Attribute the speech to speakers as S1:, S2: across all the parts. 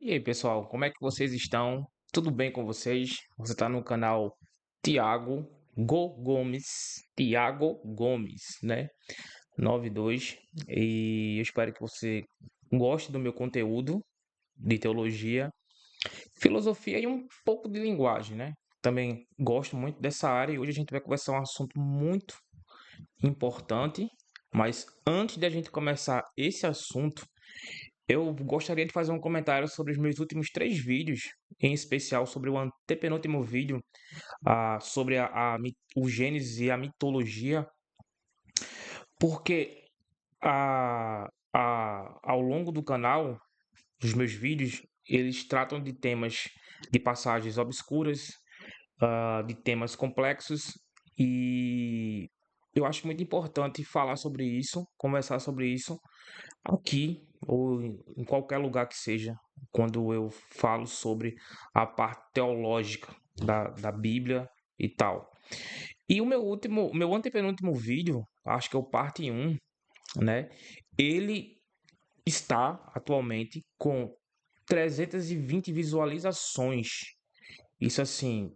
S1: E aí, pessoal, como é que vocês estão? Tudo bem com vocês? Você está no canal Tiago Gomes, Tiago Gomes, né? 92. E eu espero que você goste do meu conteúdo de teologia, filosofia e um pouco de linguagem, né? Também gosto muito dessa área e hoje a gente vai conversar um assunto muito importante. Mas antes de a gente começar esse assunto, eu gostaria de fazer um comentário sobre os meus últimos três vídeos, em especial sobre o antepenúltimo vídeo, sobre o Gênesis e a mitologia, porque ao longo do canal, os meus vídeos, eles tratam de temas, de passagens obscuras, de temas complexos, e eu acho muito importante falar sobre isso, conversar sobre isso, aqui ou em qualquer lugar que seja, quando eu falo sobre a parte teológica da Bíblia e tal. E meu antepenúltimo vídeo, acho que é o parte um, né? Ele está atualmente com 320 visualizações. Isso assim,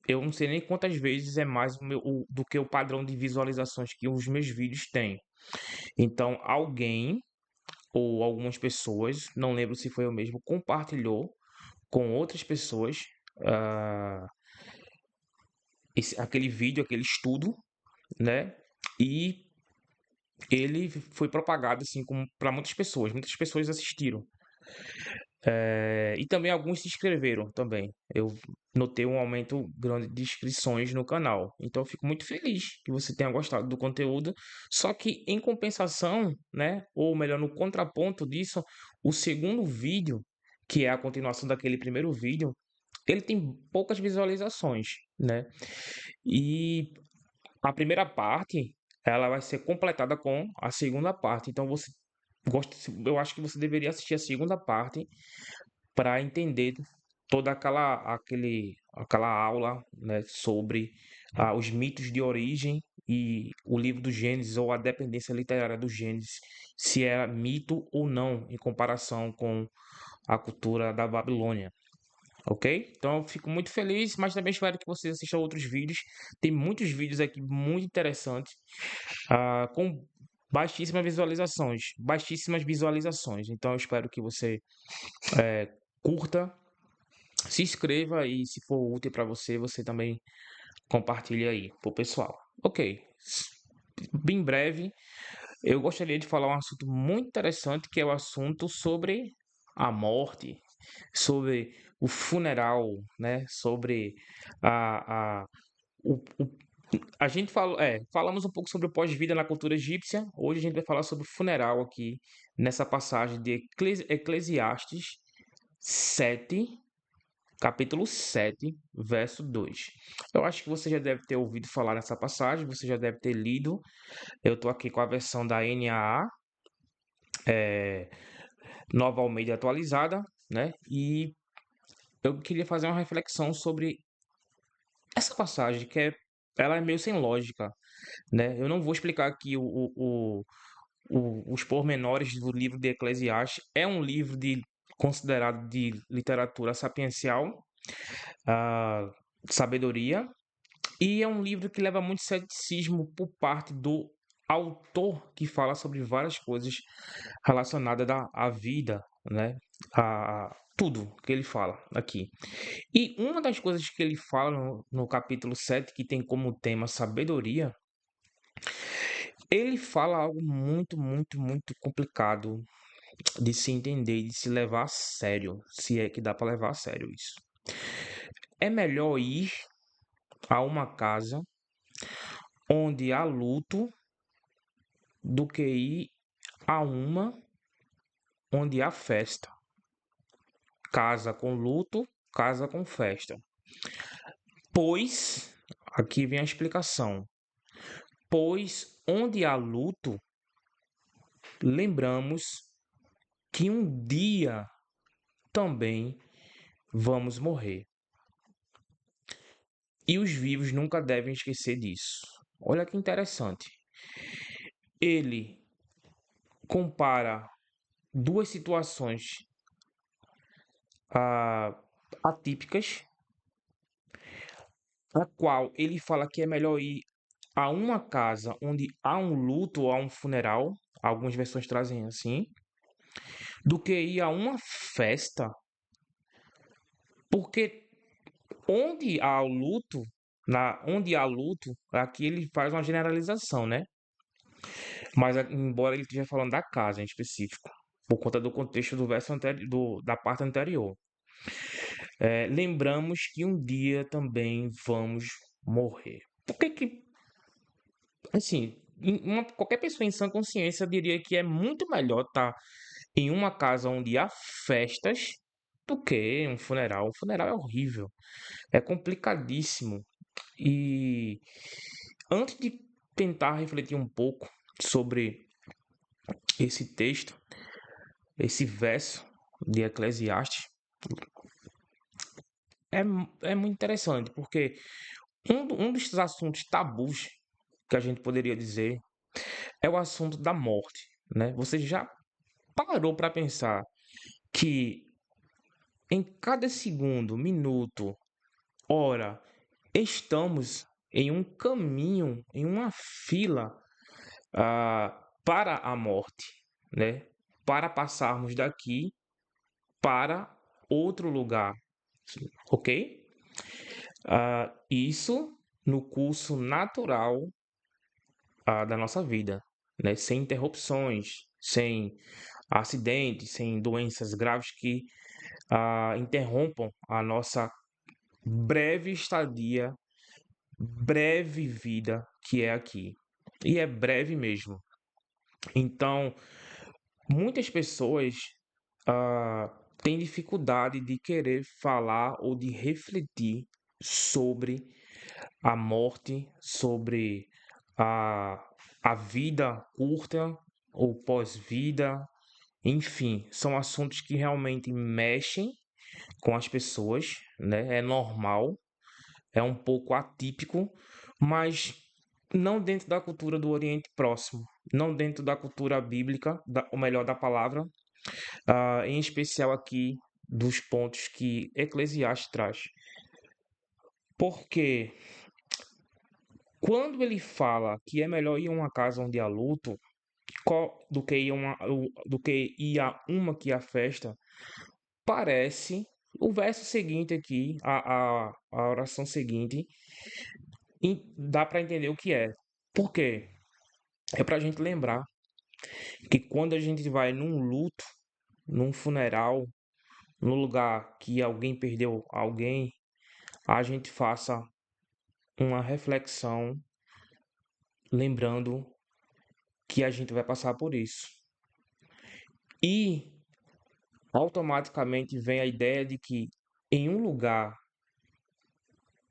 S1: eu não sei nem quantas vezes é mais do que o padrão de visualizações que os meus vídeos têm. Então, alguém ou algumas pessoas, não lembro se foi eu mesmo, compartilhou com outras pessoas ah, aquele vídeo, aquele estudo, né? E ele foi propagado assim para muitas pessoas assistiram. E também alguns se inscreveram também. Eu notei um aumento grande de inscrições no canal. Então eu fico muito feliz que você tenha gostado do conteúdo. Só que em compensação, né, ou melhor, no contraponto disso, o segundo vídeo, que é a continuação daquele primeiro vídeo, ele tem poucas visualizações, né? E a primeira parte, ela vai ser completada com a segunda parte. Então você gosta, eu acho que você deveria assistir a segunda parte para entender toda aquela aula, né, sobre os mitos de origem e o livro do Gênesis ou a dependência literária do Gênesis, se é mito ou não em comparação com a cultura da Babilônia. Ok? Então eu fico muito feliz, mas também espero que vocês assistam outros vídeos. Tem muitos vídeos aqui muito interessantes, com baixíssimas visualizações. Então eu espero que você curta, se inscreva e se for útil para você, você também compartilhe aí pro pessoal. Ok. Bem breve, eu gostaria de falar um assunto muito interessante, que é o assunto sobre a morte, sobre o funeral, né? Sobre a, a, o a gente falamos um pouco sobre o pós-vida na cultura egípcia. Hoje a gente vai falar sobre o funeral aqui, nessa passagem de Eclesiastes 7, capítulo 7, verso 2. Eu acho que você já deve ter ouvido falar nessa passagem, você já deve ter lido. Eu estou aqui com a versão da NAA, é, Nova Almeida atualizada, né? E eu queria fazer uma reflexão sobre essa passagem, ela é meio sem lógica, né? Eu não vou explicar aqui os pormenores do livro de Eclesiastes. É um livro considerado de literatura sapiencial, ah, sabedoria, e é um livro que leva muito ceticismo por parte do autor, que fala sobre várias coisas relacionadas à vida, né? A tudo que ele fala aqui. E uma das coisas que ele fala no capítulo 7, que tem como tema sabedoria, ele fala algo muito, muito, muito complicado de se entender e de se levar a sério, se é que dá para levar a sério isso. É melhor ir a uma casa onde há luto do que ir a uma onde há festa. Casa com luto, casa com festa. Pois, aqui vem a explicação. Pois onde há luto, lembramos que um dia também vamos morrer. E os vivos nunca devem esquecer disso. Olha que interessante. Ele compara duas situações ah, atípicas, a qual ele fala que é melhor ir a uma casa onde há um luto ou há um funeral, algumas versões trazem assim, do que ir a uma festa, porque onde há o luto, onde há luto, aqui ele faz uma generalização, né? Mas embora ele esteja falando da casa em específico, por conta do contexto do verso da parte anterior. Lembramos que um dia também vamos morrer. Por que que, assim, qualquer pessoa em sã consciência diria que é muito melhor estar em uma casa onde há festas do que um funeral. Um funeral é horrível, é complicadíssimo. E antes de tentar refletir um pouco sobre esse texto, esse verso de Eclesiastes, é, é muito interessante, porque um dos assuntos tabus que a gente poderia dizer é o assunto da morte, né? Você já parou para pensar que em cada segundo, minuto, hora, estamos em um caminho, em uma fila para a morte, né? Para passarmos daqui para outro lugar, ok? Isso no curso natural da nossa vida, né? Sem interrupções, sem acidentes, sem doenças graves que interrompam a nossa breve estadia, breve vida que é aqui. E é breve mesmo. Então, muitas pessoas têm dificuldade de querer falar ou de refletir sobre a morte, sobre a, a vida curta ou pós-vida, enfim, são assuntos que realmente mexem com as pessoas, né? É normal, é um pouco atípico, mas não dentro da cultura do Oriente Próximo, não dentro da cultura bíblica, ou melhor, da palavra, em especial aqui dos pontos que Eclesiastes traz. Porque quando ele fala que é melhor ir a uma casa onde há luto do que ir a uma que há festa, parece o verso seguinte aqui, a oração seguinte, dá para entender o que é. Por quê? É para a gente lembrar que quando a gente vai num luto, num funeral, num lugar que alguém perdeu alguém, a gente faça uma reflexão lembrando que a gente vai passar por isso. E automaticamente vem a ideia de que em um lugar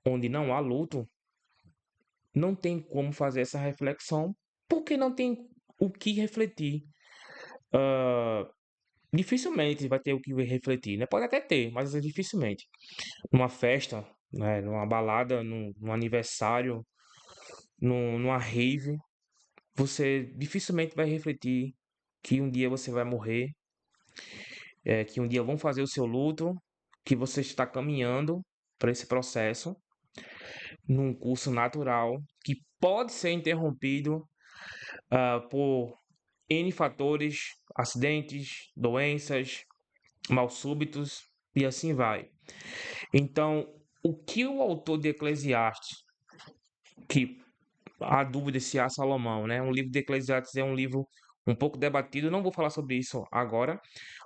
S1: onde não há luto, não tem como fazer essa reflexão, porque não tem o que refletir. Ah, dificilmente vai ter o que refletir, né? Pode até ter, mas é dificilmente. Numa festa, né? Numa balada, num aniversário, numa rave, você dificilmente vai refletir que um dia você vai morrer, que um dia vão fazer o seu luto, que você está caminhando para esse processo num curso natural que pode ser interrompido por N fatores, acidentes, doenças, mal súbitos e assim vai. Então, o que o autor de Eclesiastes, que há dúvida se há Salomão, né? Um livro de Eclesiastes é um livro um pouco debatido, não vou falar sobre isso agora,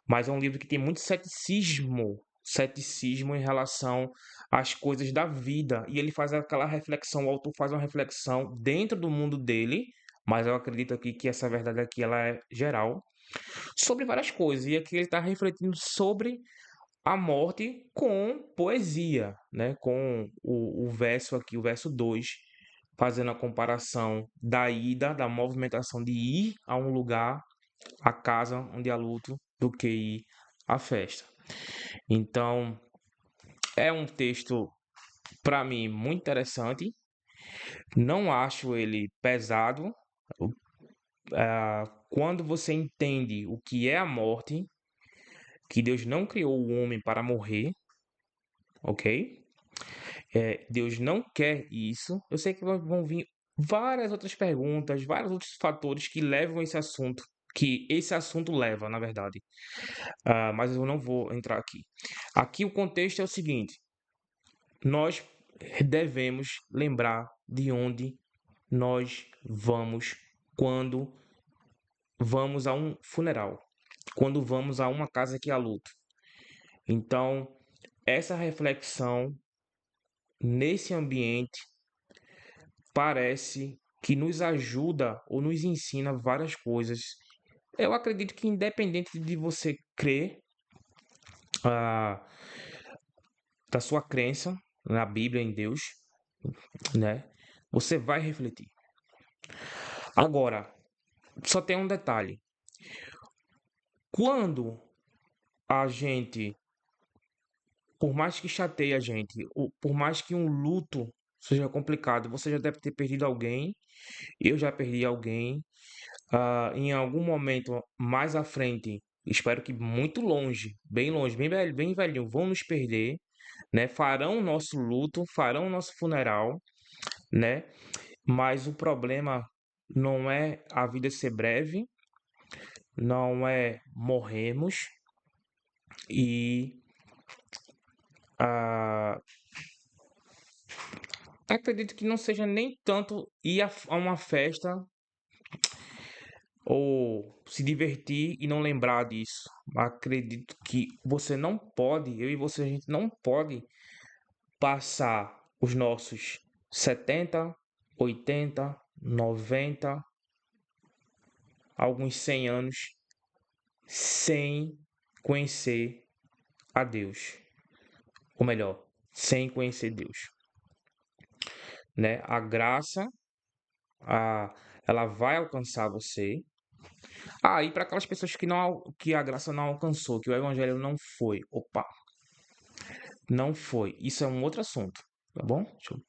S1: mas é um livro que tem muito ceticismo em relação às coisas da vida, e ele faz aquela reflexão, o autor faz uma reflexão dentro do mundo dele, mas eu acredito aqui que essa verdade aqui ela é geral, sobre várias coisas, e aqui ele está refletindo sobre a morte com poesia, né? Com o verso aqui, o verso 2 fazendo a comparação da ida, da movimentação de ir a um lugar, a casa onde há luto, do que ir à festa. Então, é um texto, para mim, muito interessante. Não acho ele pesado. Quando você entende o que é a morte, que Deus não criou o homem para morrer, ok? Deus não quer isso. Eu sei que vão vir várias outras perguntas, vários outros fatores que levam esse assunto, que esse assunto leva, na verdade. Mas eu não vou entrar aqui. Aqui o contexto é o seguinte: nós devemos lembrar de onde nós vamos quando vamos a um funeral, quando vamos a uma casa que há luto. Então, essa reflexão nesse ambiente parece que nos ajuda ou nos ensina várias coisas. Eu acredito que independente de você crer, ah, da sua crença na Bíblia, em Deus, né? Você vai refletir. Agora, só tem um detalhe. Quando a gente, por mais que chateie a gente, ou por mais que um luto seja complicado, você já deve ter perdido alguém, eu já perdi alguém, em algum momento mais à frente, espero que muito longe, bem velho, bem velhinho, vão nos perder, né? Farão o nosso luto, farão o nosso funeral, né? Mas o problema não é a vida ser breve, não é morrermos e ah, acredito que não seja nem tanto ir a uma festa ou se divertir e não lembrar disso. Acredito que você não pode, eu e você, a gente não pode passar os nossos 70, 80, 90, alguns 100 anos sem conhecer a Deus. Ou melhor, sem conhecer Deus, né? A graça, a, ela vai alcançar você. E para aquelas pessoas que a graça não alcançou, que o evangelho não foi. Opa, não foi. Isso é um outro assunto, tá bom? Deixa eu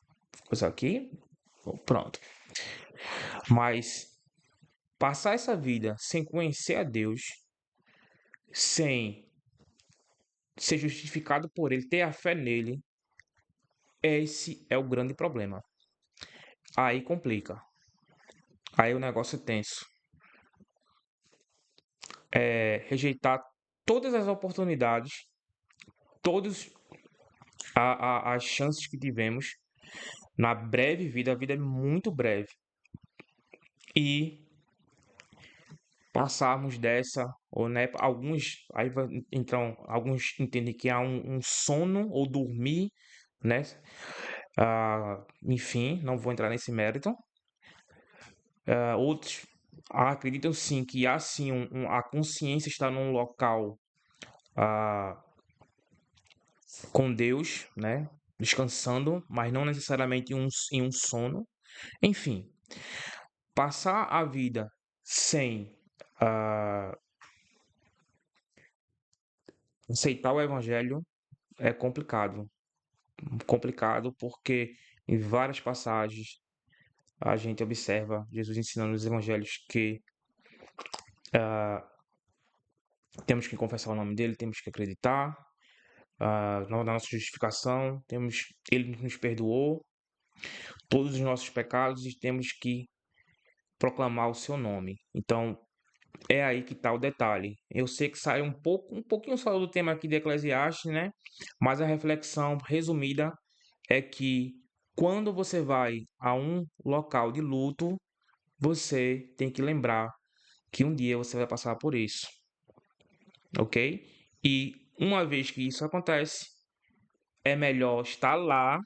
S1: coisar aqui. Pronto. Mas passar essa vida sem conhecer a Deus, sem ser justificado por ele, ter a fé nele, esse é o grande problema. Aí complica. Aí o negócio é tenso. Rejeitar todas as oportunidades, todas as chances que tivemos na breve vida, a vida é muito breve, e passarmos dessa, ou né, então, alguns entendem que há um sono ou dormir, né? Enfim, não vou entrar nesse mérito. Outros acreditam sim que há sim a consciência está num local com Deus, né? Descansando, mas não necessariamente em um sono. Enfim, passar a vida sem aceitar o evangelho é complicado. Complicado porque em várias passagens a gente observa Jesus ensinando nos evangelhos que temos que confessar o nome dele, temos que acreditar na nossa justificação, ele nos perdoou todos os nossos pecados e temos que proclamar o seu nome. Então, é aí que está o detalhe. Eu sei que sai um pouquinho só do tema aqui de Eclesiastes, né? Mas a reflexão resumida é que quando você vai a um local de luto, você tem que lembrar que um dia você vai passar por isso, ok? E uma vez que isso acontece, é melhor estar lá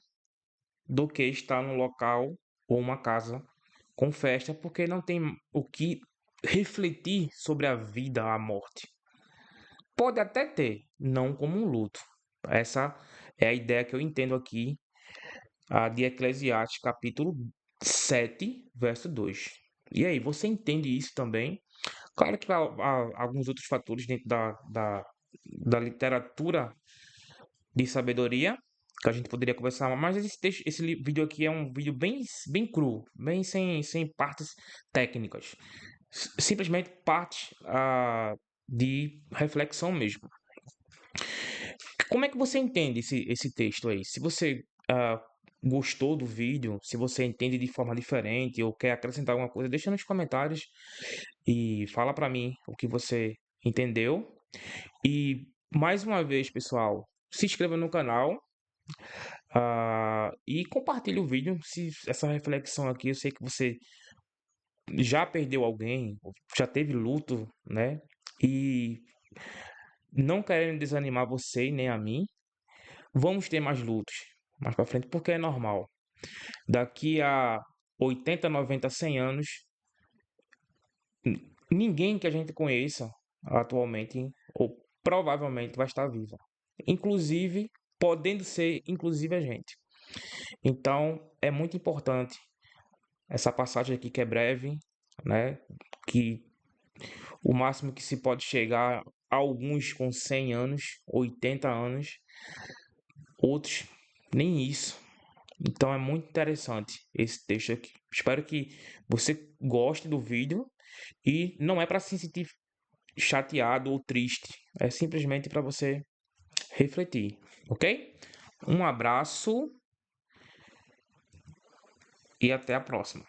S1: do que estar num local ou uma casa com festa, porque não tem o que refletir sobre a vida, a morte. Pode até ter, não como um luto. Essa é a ideia que eu entendo aqui de Eclesiastes, capítulo 7, verso 2. E aí, você entende isso também? Claro que há alguns outros fatores dentro da literatura de sabedoria que a gente poderia conversar, mas esse vídeo aqui é um vídeo bem cru, bem sem partes técnicas. Simplesmente partes de reflexão mesmo. Como é que você entende esse texto aí? Se você gostou do vídeo, se você entende de forma diferente ou quer acrescentar alguma coisa, deixa nos comentários e fala para mim o que você entendeu. E mais uma vez, pessoal, se inscreva no canal, e compartilhe o vídeo. Se essa reflexão aqui, eu sei que você já perdeu alguém, já teve luto, né? E não querendo desanimar você e nem a mim, vamos ter mais lutos mais para frente, porque é normal. Daqui a 80, 90, 100 anos, ninguém que a gente conheça atualmente ou provavelmente vai estar vivo. Inclusive, podendo ser inclusive a gente. Então, é muito importante essa passagem aqui que é breve, né? Que o máximo que se pode chegar a alguns com 100 anos, 80 anos, outros nem isso. Então é muito interessante esse texto aqui. Espero que você goste do vídeo e não é para se sentir chateado ou triste, é simplesmente para você refletir, ok? Um abraço e até a próxima.